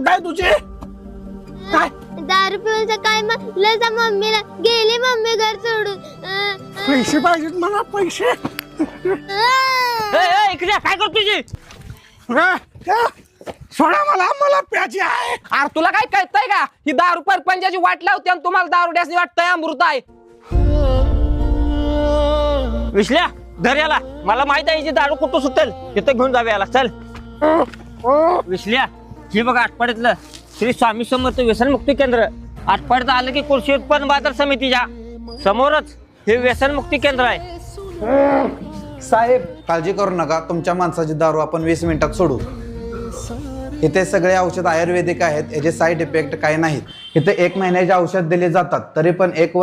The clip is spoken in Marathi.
कुठे आहे तुझे? काय दारू पिऊन सकाळी म्हणलं मम्मीला, गेली मम्मी घर सोडून. पैसे पाहिजेत मला, पैसे. इकडे काय करतो तुझी? सोडा मला, मला प्यायची आहे. अरे तुला काय कळतंय का? ही दारू परपंचाची वाट लावते आणि तुम्हाला दारू द्यायची वाटतंय अमृत आहे. विश्ल्या धर याला, मला माहित आहे हिची दारू कुठं सुटेल, तिथं घेऊन जावे याला. चल विश्ल्या, हे बघा आठवड्यातलं श्री स्वामी समर्थ व्यसनमुक्ती केंद्र. आठवड्यात आलं की कृषी उत्पन्न बाजार समितीच्या समोरच हे व्यसनमुक्ती केंद्र आहे. साहेब काळजी करू नका, तुमच्या माणसाची दारू आपण 20 मिनिटात सोडू. इथे सगळे औषध आयुर्वेदिक आहेत, याचे साईड इफेक्ट काही नाहीत. इथे 1 महिन्याचे औषध दिले जातात, तरी पण 1